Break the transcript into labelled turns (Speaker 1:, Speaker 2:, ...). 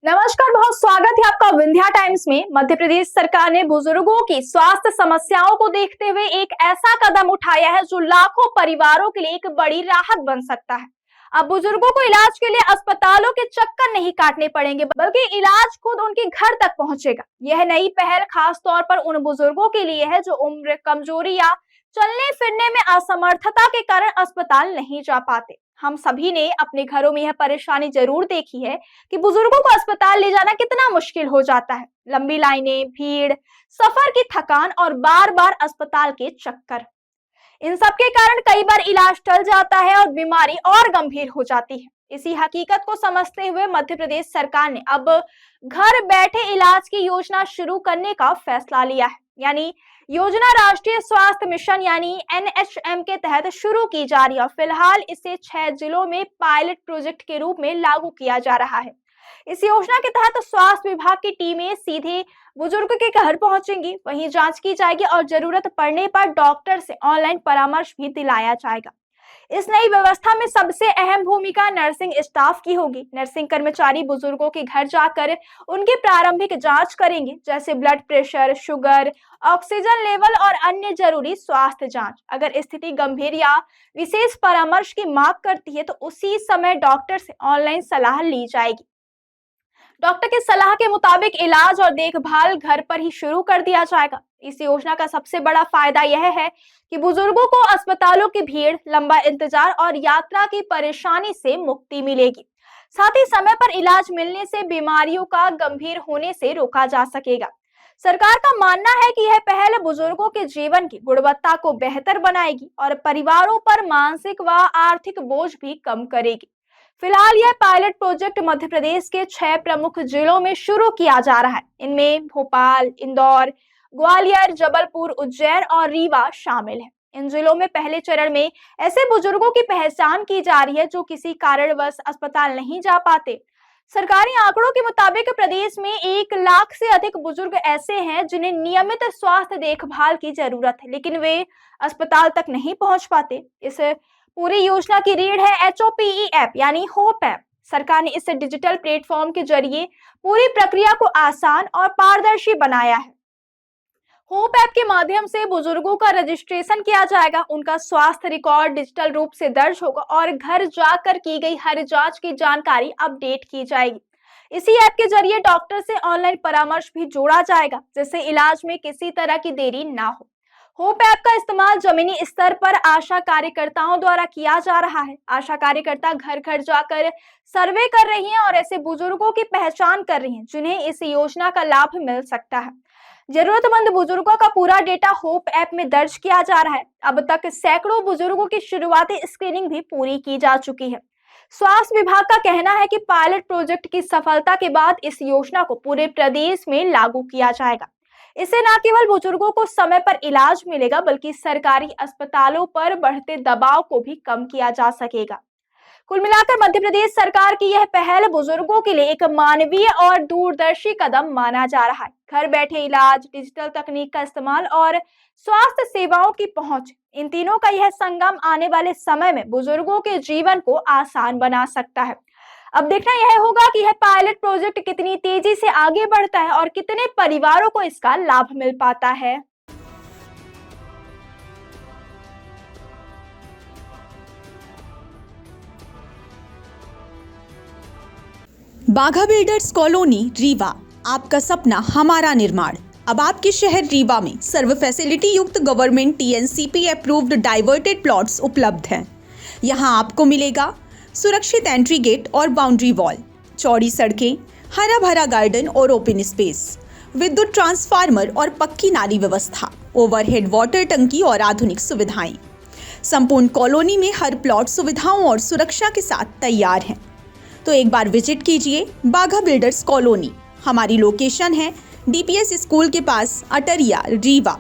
Speaker 1: नमस्कार, बहुत स्वागत है आपका विंध्या टाइम्स में। मध्य प्रदेश सरकार ने बुजुर्गों की स्वास्थ्य समस्याओं को देखते हुए एक ऐसा कदम उठाया है जो लाखों परिवारों के लिए एक बड़ी राहत बन सकता है। अब बुजुर्गों को इलाज के लिए अस्पतालों के चक्कर नहीं काटने पड़ेंगे, बल्कि इलाज खुद उनके घर तक पहुंचेगा। यह नई पहल खास तौर पर उन बुजुर्गों के लिए है जो उम्र, कमजोरी या चलने फिरने में असमर्थता के कारण अस्पताल नहीं जा पाते। हम सभी ने अपने घरों में यह परेशानी जरूर देखी है कि बुजुर्गों को अस्पताल ले जाना कितना मुश्किल हो जाता है। लंबी लाइनें, भीड़, सफर की थकान और बार बार अस्पताल के चक्कर, इन सब के कारण कई बार इलाज टल जाता है और बीमारी और गंभीर हो जाती है। इसी हकीकत को समझते हुए मध्य प्रदेश सरकार ने अब घर बैठे इलाज की योजना शुरू करने का फैसला लिया है। यानी योजना राष्ट्रीय स्वास्थ्य मिशन यानी NHM के तहत शुरू की जा रही है। फिलहाल इसे 6 जिलों में पायलट प्रोजेक्ट के रूप में लागू किया जा रहा है। इस योजना के तहत स्वास्थ्य विभाग की टीमें सीधे बुजुर्ग के घर पहुंचेंगी, वहीं जांच की जाएगी और जरूरत पड़ने पर डॉक्टर से ऑनलाइन परामर्श भी दिलाया जाएगा। इस नई व्यवस्था में सबसे अहम भूमिका नर्सिंग स्टाफ की होगी। नर्सिंग कर्मचारी बुजुर्गों के घर जाकर उनकी प्रारंभिक जांच करेंगे, जैसे blood pressure, sugar, oxygen level और अन्य जरूरी स्वास्थ्य जांच। अगर स्थिति गंभीर या विशेष परामर्श की मांग करती है तो उसी समय डॉक्टर से ऑनलाइन सलाह ली जाएगी। डॉक्टर की सलाह के मुताबिक इलाज और देखभाल घर पर ही शुरू कर दिया जाएगा। इस योजना का सबसे बड़ा फायदा यह है कि बुजुर्गों को अस्पतालों की भीड़, लंबा इंतजार और यात्रा की परेशानी से मुक्ति मिलेगी। साथ ही समय पर इलाज मिलने से बीमारियों का गंभीर होने से रोका जा सकेगा। सरकार का मानना है कि यह पहल बुजुर्गों के जीवन की गुणवत्ता को बेहतर बनाएगी और परिवारों पर मानसिक व आर्थिक बोझ भी कम करेगी। फिलहाल यह पायलट प्रोजेक्ट मध्य प्रदेश के 6 प्रमुख जिलों में शुरू किया जा रहा है। इनमें भोपाल, इंदौर, ग्वालियर, जबलपुर, उज्जैन और रीवा शामिल है। इन जिलों में पहले चरण में ऐसे बुजुर्गों की पहचान की जा रही है जो किसी कारणवश अस्पताल नहीं जा पाते। सरकारी आंकड़ों के मुताबिक प्रदेश में 1 लाख से अधिक बुजुर्ग ऐसे हैं जिन्हें नियमित स्वास्थ्य देखभाल की जरूरत है, लेकिन वे अस्पताल तक नहीं पहुंच पाते। इस पूरी योजना की रीढ़ है HOPE ऐप यानी होप ऐप। सरकार ने इस डिजिटल प्लेटफॉर्म के जरिए पूरी प्रक्रिया को आसान और पारदर्शी बनाया है। होप ऐप के माध्यम से बुजुर्गों का रजिस्ट्रेशन किया जाएगा, उनका स्वास्थ्य रिकॉर्ड डिजिटल रूप से दर्ज होगा और घर जाकर की गई हर जांच की जानकारी अपडेट की जाएगी। इसी ऐप के जरिए डॉक्टर से ऑनलाइन परामर्श भी जोड़ा जाएगा, जिससे इलाज में किसी तरह की देरी ना हो। होप ऐप का इस्तेमाल जमीनी स्तर पर आशा कार्यकर्ताओं द्वारा किया जा रहा है। आशा कार्यकर्ता घर घर जाकर सर्वे कर रही हैं और ऐसे बुजुर्गों की पहचान कर रही हैं जिन्हें इस योजना का लाभ मिल सकता है। जरूरतमंद बुजुर्गों का पूरा डेटा होप ऐप में दर्ज किया जा रहा है। अब तक सैकड़ों बुजुर्गों की शुरुआती स्क्रीनिंग भी पूरी की जा चुकी है। स्वास्थ्य विभाग का कहना है कि पायलट प्रोजेक्ट की सफलता के बाद इस योजना को पूरे प्रदेश में लागू किया जाएगा। इससे न केवल बुजुर्गों को समय पर इलाज मिलेगा, बल्कि सरकारी अस्पतालों पर बढ़ते दबाव को भी कम किया जा सकेगा। कुल मिलाकर मध्य प्रदेश सरकार की यह पहल बुजुर्गों के लिए एक मानवीय और दूरदर्शी कदम माना जा रहा है। घर बैठे इलाज, डिजिटल तकनीक का इस्तेमाल और स्वास्थ्य सेवाओं की पहुंच, इन तीनों का यह संगम आने वाले समय में बुजुर्गों के जीवन को आसान बना सकता है। अब देखना यह होगा कि यह पायलट प्रोजेक्ट कितनी तेजी से आगे बढ़ता है और कितने परिवारों को इसका लाभ मिल पाता है।
Speaker 2: बाघा बिल्डर्स कॉलोनी, रीवा। आपका सपना हमारा निर्माण। अब आपके शहर रीवा में सर्व फैसिलिटी युक्त government TNCP approved diverted plots उपलब्ध हैं। यहां आपको मिलेगा सुरक्षित एंट्री गेट और बाउंड्री वॉल, चौड़ी सड़कें, हरा भरा गार्डन और ओपन स्पेस, विद्युत ट्रांसफार्मर और पक्की नाली व्यवस्था, ओवरहेड वाटर टंकी और आधुनिक सुविधाएं। संपूर्ण कॉलोनी में हर प्लॉट सुविधाओं और सुरक्षा के साथ तैयार है। तो एक बार विजिट कीजिए बाघा बिल्डर्स कॉलोनी। हमारी लोकेशन है DPS स्कूल के पास, अटरिया, रीवा।